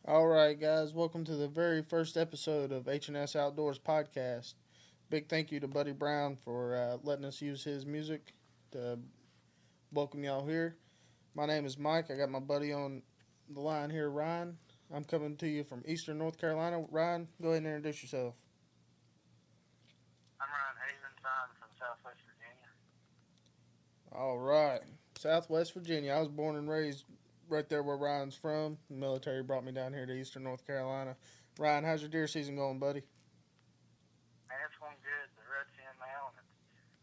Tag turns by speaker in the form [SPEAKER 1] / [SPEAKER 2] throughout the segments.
[SPEAKER 1] All right, guys, welcome to the very first episode of H&S Outdoors podcast. Big thank you to Buddy Brown for letting us use his music to welcome y'all here. My name is Mike. I got my buddy on the line here, Ryan. I'm coming to you from Eastern North Carolina. Ryan, go ahead and introduce yourself.
[SPEAKER 2] I'm Ryan Havens. I'm from Southwest Virginia.
[SPEAKER 1] All right, Southwest Virginia. I was born and raised right there where Ryan's from. The military brought me down here to Eastern North Carolina. Ryan, how's your deer season going, buddy?
[SPEAKER 2] And it's going good. The rut's in now, and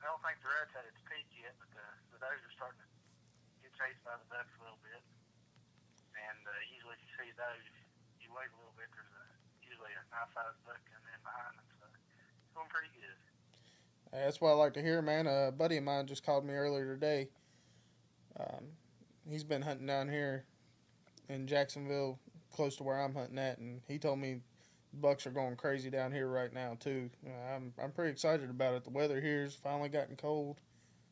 [SPEAKER 2] I don't think the rut's at its peak yet, but the does are starting to get chased by the ducks a little bit. And usually, if you see those, you wait a little bit. Usually a nice sized duck coming in behind them, so it's going pretty good.
[SPEAKER 1] That's what I like to hear, man. A buddy of mine just called me earlier today. Um, he's been hunting down here in Jacksonville, close to where I'm hunting at, and he told me bucks are going crazy down here right now too. I'm pretty excited about it. The weather here's finally gotten cold.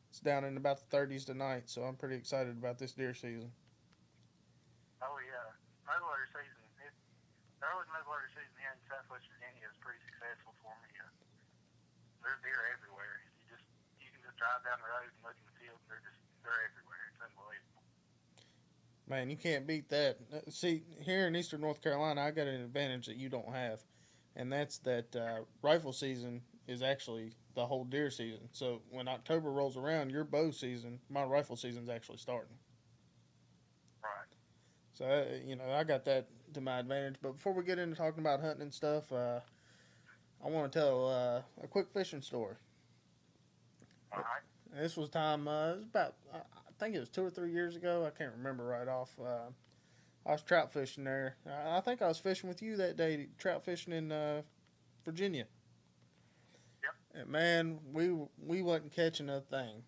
[SPEAKER 1] It's down in about the 30s tonight, so I'm pretty excited about this deer season.
[SPEAKER 2] Oh yeah, muzzleloader season. The early muzzleloader season here in Southwest Virginia is pretty successful for me. There's deer everywhere. You can just drive down the road and look in the field, and they're everywhere. It's unbelievable.
[SPEAKER 1] Man, you can't beat that. See, here in Eastern North Carolina, I got an advantage that you don't have, and that's that rifle season is actually the whole deer season. So when October rolls around, your bow season, my rifle season's actually starting.
[SPEAKER 2] Right.
[SPEAKER 1] So I got that to my advantage. But before we get into talking about hunting and stuff, I want to tell a quick fishing story.
[SPEAKER 2] All right.
[SPEAKER 1] This was time. It was about I think it was 2 or 3 years ago. I can't remember right off. I was trout fishing there. I think I was fishing with you that day, trout fishing in Virginia.
[SPEAKER 2] Yep.
[SPEAKER 1] And man, we wasn't catching a thing.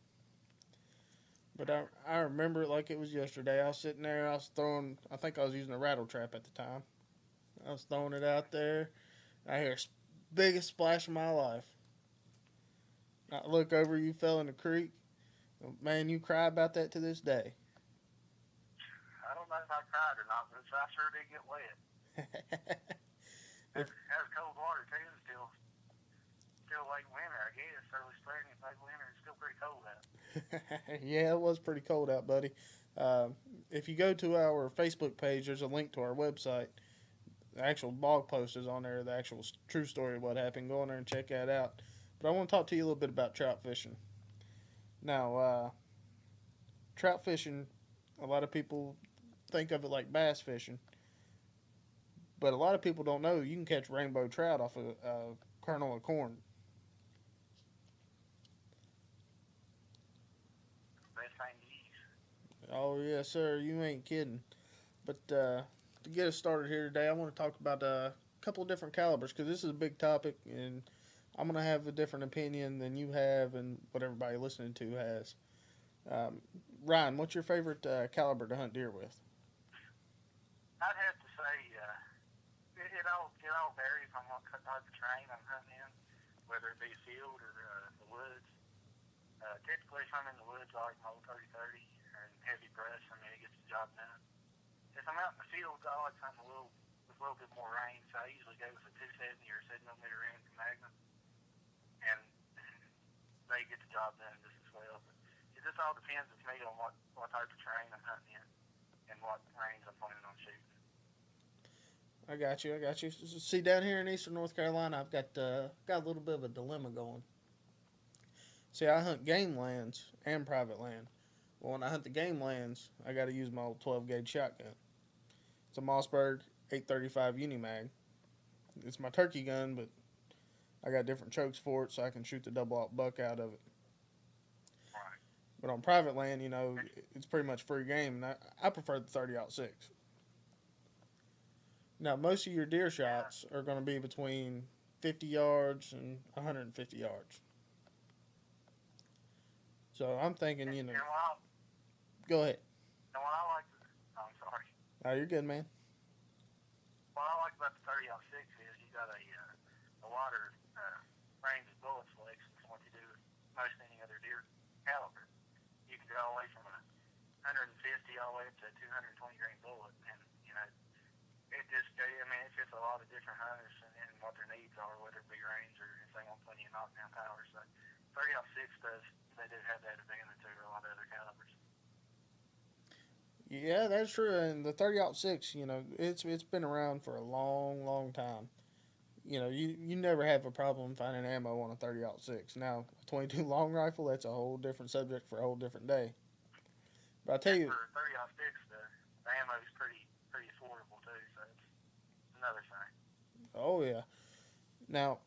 [SPEAKER 1] But I remember it like it was yesterday. I was sitting there. I was throwing. I think I was using a rattle trap at the time. I was throwing it out there. I hear biggest splash of my life. I look over. You fell in the creek. Man, you cry about that to this day.
[SPEAKER 2] I don't know if I cried or not, but I sure did get wet.
[SPEAKER 1] if
[SPEAKER 2] Has cold water too. Still late winter, I guess. Early spring and late winter. It's still pretty cold out.
[SPEAKER 1] Yeah, it was pretty cold out, buddy. If you go to our Facebook page, there's a link to our website. The actual blog post is on there. The actual true story of what happened. Go on there and check that out. But I want to talk to you a little bit about trout fishing. Now, trout fishing, a lot of people think of it like bass fishing, but a lot of people don't know you can catch rainbow trout off a kernel of corn.
[SPEAKER 2] Best thing to use.
[SPEAKER 1] Oh yes, sir. You ain't kidding. But to get us started here today, I want to talk about a couple of different calibers because this is a big topic, and I'm gonna have a different opinion than you have, and what everybody listening to has. Um, Ryan, what's your favorite caliber to hunt deer with?
[SPEAKER 2] I'd have to say it all varies on what type of terrain I'm hunting in, whether it be field or the woods. Typically, if I'm in the woods, I like my old 30-30 or in heavy brush. I mean, it gets the job done. If I'm out in the field, I like something with a little bit more range. So I usually go with a 270 or 7 millimeter Remington Magnum, and they get the job done just as well. But it just all depends with me on what type of terrain I'm hunting in and what range I'm planning on shooting.
[SPEAKER 1] I got you. I got you. See, down here in Eastern North Carolina, I've got a little bit of a dilemma going. See, I hunt game lands and private land. Well, when I hunt the game lands, I got to use my old 12 gauge shotgun. It's a Mossberg 835 Unimag. It's my turkey gun, but I got different chokes for it so I can shoot the double out buck out of it.
[SPEAKER 2] Right.
[SPEAKER 1] But on private land, it's pretty much free game, and I prefer the 30 6. Now, most of your deer
[SPEAKER 2] Yeah.
[SPEAKER 1] shots are going to be between 50 yards and 150 yards. So I'm thinking, go ahead.
[SPEAKER 2] And what I like, I'm sorry.
[SPEAKER 1] Oh, you're good, man.
[SPEAKER 2] What I like about the 30-06 is you got a wider range of bullet selection from what you do with most any other deer caliber. You can go all the way from a 150 all the way up to a 220 grain bullet, and it just lot of different hunters and what their needs are, whether it be range or if they want plenty of knockdown power. So 30-06 they do have that advantage over a lot of other calibers.
[SPEAKER 1] Yeah, that's true. And the 30-06, you know, it's been around for a long, long time. You know, you never have a problem finding ammo on a 30-06. Now, a 22 long rifle, that's a whole different subject for a whole different day. But I tell
[SPEAKER 2] And
[SPEAKER 1] you,
[SPEAKER 2] for 30-06, the ammo is pretty affordable too. So it's another thing.
[SPEAKER 1] oh yeah. Now,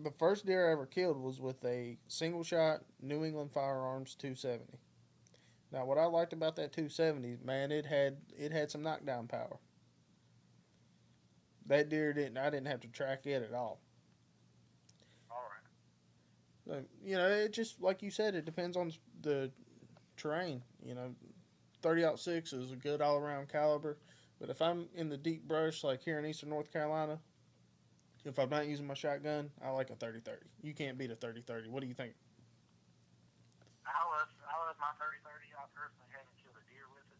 [SPEAKER 1] the first deer I ever killed was with a single shot New England Firearms 270. Now, what I liked about that 270, man, it had some knockdown power. That deer didn't. I didn't have to track it at all.
[SPEAKER 2] All right.
[SPEAKER 1] You know, it just like you said, it depends on the terrain. You know, 30-06 is a good all around caliber. But if I'm in the deep brush, like here in eastern North Carolina, if I'm not using my shotgun, I like a 30-30. You can't beat a 30-30. What do you think?
[SPEAKER 2] I love my 30-30. I personally haven't killed a deer with it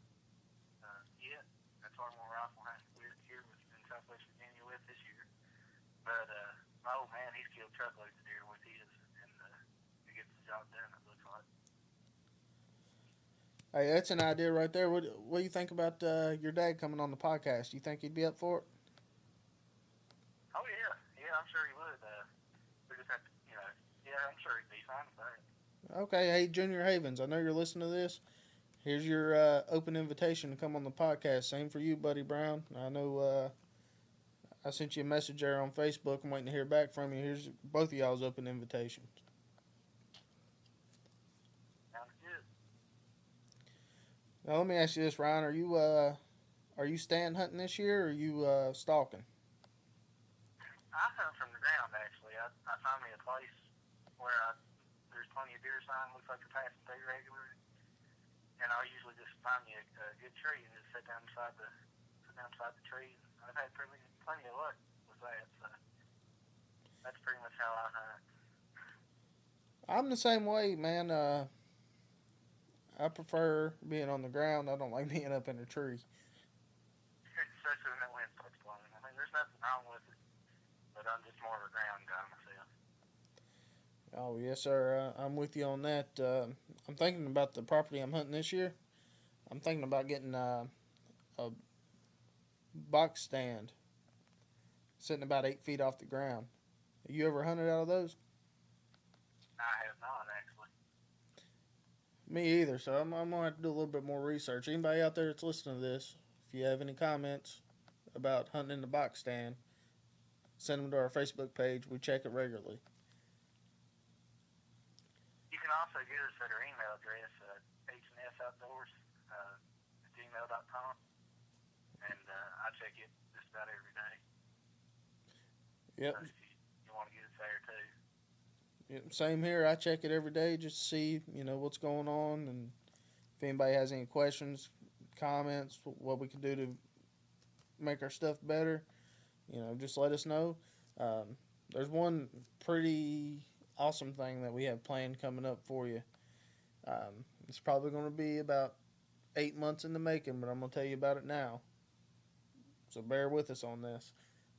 [SPEAKER 2] yet. That's what I'm going to rifle hunt with here in Southwest Virginia with this year. But my old man, he's killed truckloads of deer with his, and he gets the job done, it looks like.
[SPEAKER 1] Hey, that's an idea right there. What do you think about your dad coming on the podcast? Do you think he'd be up for it?
[SPEAKER 2] Oh, yeah. Yeah, I'm sure he would. We just have to, yeah, I'm sure he'd be fine with that.
[SPEAKER 1] Okay, hey Junior Havens, I know you're listening to this. Here's your open invitation to come on the podcast. Same for you, Buddy Brown. I know I sent you a message there on Facebook. I'm waiting to hear back from you. Here's both of y'all's open invitations.
[SPEAKER 2] Sounds good.
[SPEAKER 1] Now let me ask you this, Ryan. Are you stand hunting this year, or are you stalking?
[SPEAKER 2] I hunt from the ground, actually. I find me a place where there's plenty of deer sign, looks like they're passing through regular, and I'll usually just find me a good tree and just sit down beside the tree. I've had plenty of luck with that, so that's pretty much how I hunt.
[SPEAKER 1] I'm the same way, man. I prefer being on the ground. I don't like being up in a tree.
[SPEAKER 2] Especially when that wind starts blowing. I mean, there's nothing wrong with it, but I'm just more of a ground guy myself.
[SPEAKER 1] Oh yes, sir. I'm with you on that. I'm thinking about the property I'm hunting this year. I'm thinking about getting a box stand sitting about 8 feet off the ground. You ever hunted out of those?
[SPEAKER 2] I have not, actually.
[SPEAKER 1] Me either. So I'm gonna have to do a little bit more research. Anybody out there that's listening to this, if you have any comments about hunting in the box stand, send them to our Facebook page. We check it regularly.
[SPEAKER 2] You can also get us at our email address, hnsoutdoors @gmail.com, and I check it just about every day.
[SPEAKER 1] Yep.
[SPEAKER 2] So if you want to get us there too.
[SPEAKER 1] Yep. Same here. I check it every day just to see, what's going on, and if anybody has any questions, comments, what we can do to make our stuff better, just let us know. There's one pretty awesome thing that we have planned coming up for you. It's probably going to be about 8 months in the making, but I'm going to tell you about it now. So bear with us on this.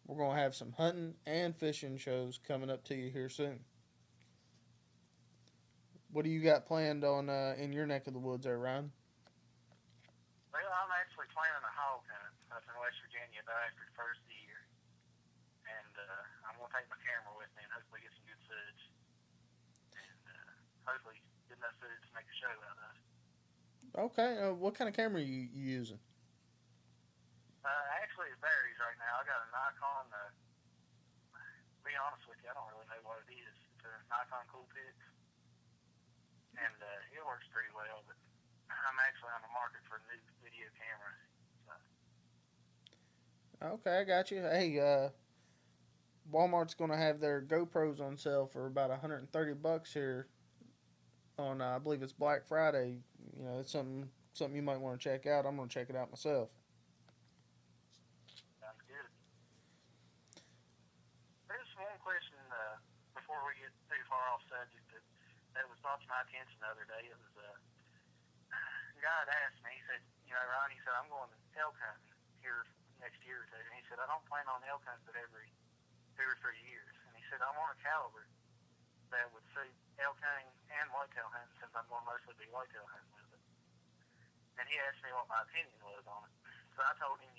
[SPEAKER 1] We're going to have some hunting and fishing shows coming up to you here soon. What do you got planned on in your neck of the woods there, Ryan?
[SPEAKER 2] Well, I'm actually planning a hog hunt up in West Virginia about after the first of the year. And I'm going to take my camera with me and hopefully get some good footage. And hopefully get enough footage to make a show out of.
[SPEAKER 1] Okay. What kind of camera are you using?
[SPEAKER 2] Actually, it varies right now. I got a Nikon. To be honest with you, I don't really know what it is. It's a Nikon Coolpix. And it works pretty well, but I'm actually on the market for a new video camera. So.
[SPEAKER 1] Okay, I got you. Hey, Walmart's going to have their GoPros on sale for about $130 here on, I believe it's Black Friday. It's something you might want to check out. I'm going to check it out myself.
[SPEAKER 2] Sounds good. There's one question before we get too far off subject that was brought to my attention the other day. It was a guy had asked me, he said, Ron, he said, I'm going to elk hunting here next year or two. And he said, I don't plan on elk hunting but every 2 or 3 years. And he said, I want a caliber that would suit elk hunting and whitetail hunting since I'm going to mostly be whitetail hunting with it. And he asked me what my opinion was on it. So I told him,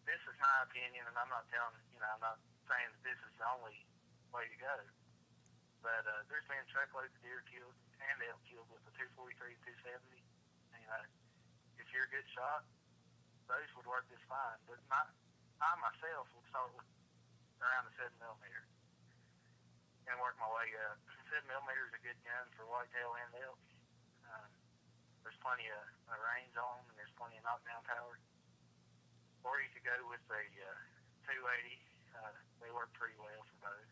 [SPEAKER 2] this is my opinion, and I'm not I'm not saying that this is the only way to go. But there's been truckloads of deer killed and elk killed with the 243 and 270. If you're a good shot, those would work just fine. But I myself would start with around the 7mm and work my way up. 7mm is a good gun for whitetail and elk. There's plenty of range on them, and there's plenty of knockdown power. Or you could go with a 280. They work pretty well for both.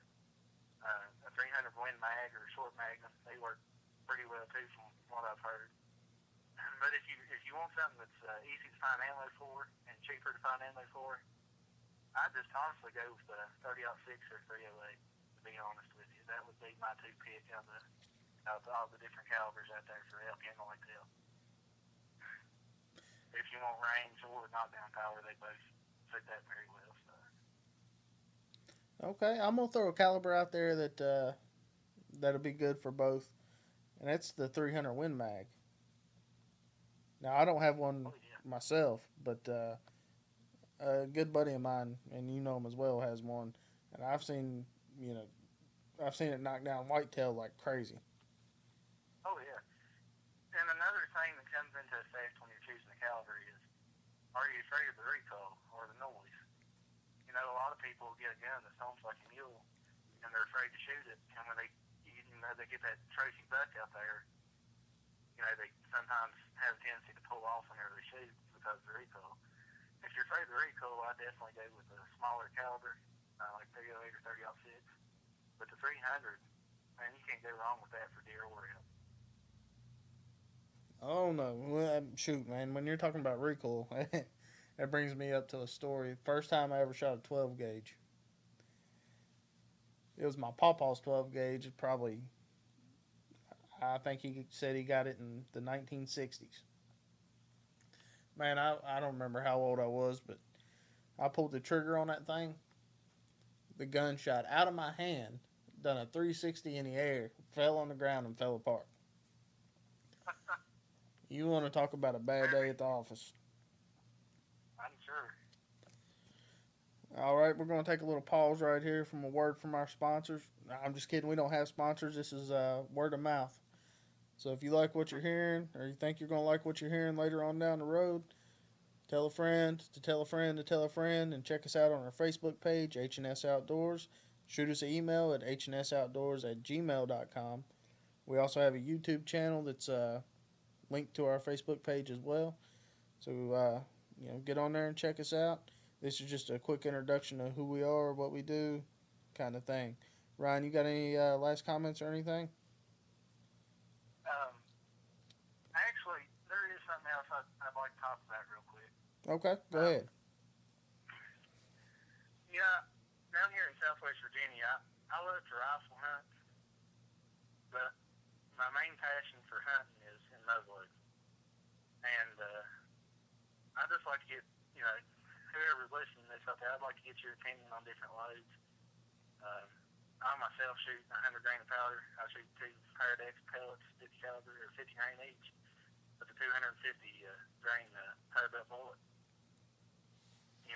[SPEAKER 2] A 300 Win Mag or a short Magnum, they work pretty well too from what I've heard. But if you want something that's easy to find ammo for and cheaper to find ammo for, I'd just honestly go with the 30-06 or 308. To be honest with you, that would be my two pick out of all the different calibers out there for elk and whitetail. If you want range or knockdown power, they both suit that very well. So.
[SPEAKER 1] Okay, I'm gonna throw a caliber out there that'll be good for both, and that's the 300 Win Mag. Now I don't have one myself, but a good buddy of mine, and you know him as well, has one, and I've seen it knock down whitetail like crazy.
[SPEAKER 2] Oh yeah, and another thing that comes into effect when you're choosing a caliber is, are you afraid of the recoil or the noise? A lot of people get a gun that sounds like a mule, and they're afraid to shoot it. And when they get that trophy buck out there, they sometimes have a tendency to pull off whenever they shoot because of the recoil. If you're afraid of the recoil, I definitely go with a smaller caliber, like 308 or 30-06. But the 300, man, you can't go wrong with that for deer or elk.
[SPEAKER 1] Oh no, well, shoot, man! When you're talking about recoil, that brings me up to a story. First time I ever shot a 12 gauge. It was my pawpaw's 12 gauge. Probably, I think he said he got it in the 1960s. Man, I don't remember how old I was, but I pulled the trigger on that thing. The gun shot out of my hand, done a 360 in the air, fell on the ground, and fell apart. You want to talk about a bad day at the office?
[SPEAKER 2] I'm sure.
[SPEAKER 1] All right, we're going to take a little pause right here from a word from our sponsors. I'm just kidding. We don't have sponsors. This is word of mouth. So if you like what you're hearing, or you think you're going to like what you're hearing later on down the road, tell a friend to tell a friend to tell a friend, and check us out on our Facebook page, H&S Outdoors. Shoot us an email at hnsoutdoors@gmail.com. We also have a YouTube channel that's linked to our Facebook page as well. So, get on there and check us out. This is just a quick introduction of who we are, what we do, kind of thing. Ryan, you got any last comments or anything?
[SPEAKER 2] Actually, there is something else I'd like to talk about real quick.
[SPEAKER 1] Okay, go ahead.
[SPEAKER 2] Yeah, down here in Southwest Virginia, I love to rifle hunt, but my main passion for hunting is in muzzleloading. And I just like to get, whoever's listening to this out there, I'd like to get your opinion on different loads. I myself shoot 100 grain of powder. I shoot 2 Paradex pellets, 50 caliber or 50 grain each, with a 250 grain powder belt bullet. And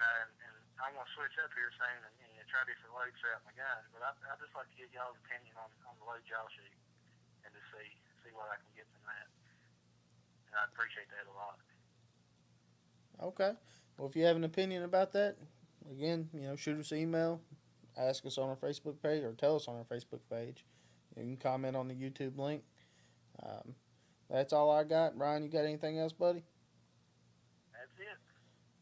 [SPEAKER 2] I'm gonna switch up here soon and try different loads throughout my gun. But I just like to get y'all's opinion on the loads y'all shoot and to see what I can get from that. And I'd appreciate that a lot.
[SPEAKER 1] Okay. Well, if you have an opinion about that, again, shoot us an email, ask us on our Facebook page, or tell us on our Facebook page. You can comment on the YouTube link. That's all I got. Ryan, you got anything else, buddy?
[SPEAKER 2] That's it.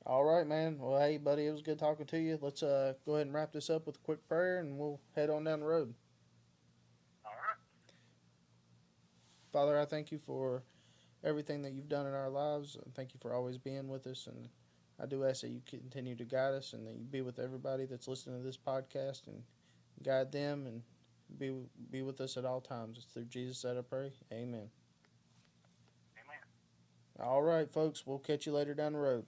[SPEAKER 1] All right, man. Well, hey, buddy, it was good talking to you. Let's go ahead and wrap this up with a quick prayer, and we'll head on down the road.
[SPEAKER 2] All right.
[SPEAKER 1] Father, I thank you for everything that you've done in our lives. Thank you for always being with us, and I do ask that you continue to guide us and that you be with everybody that's listening to this podcast and guide them and be with us at all times. It's through Jesus that I pray. Amen.
[SPEAKER 2] Amen.
[SPEAKER 1] All right, folks. We'll catch you later down the road.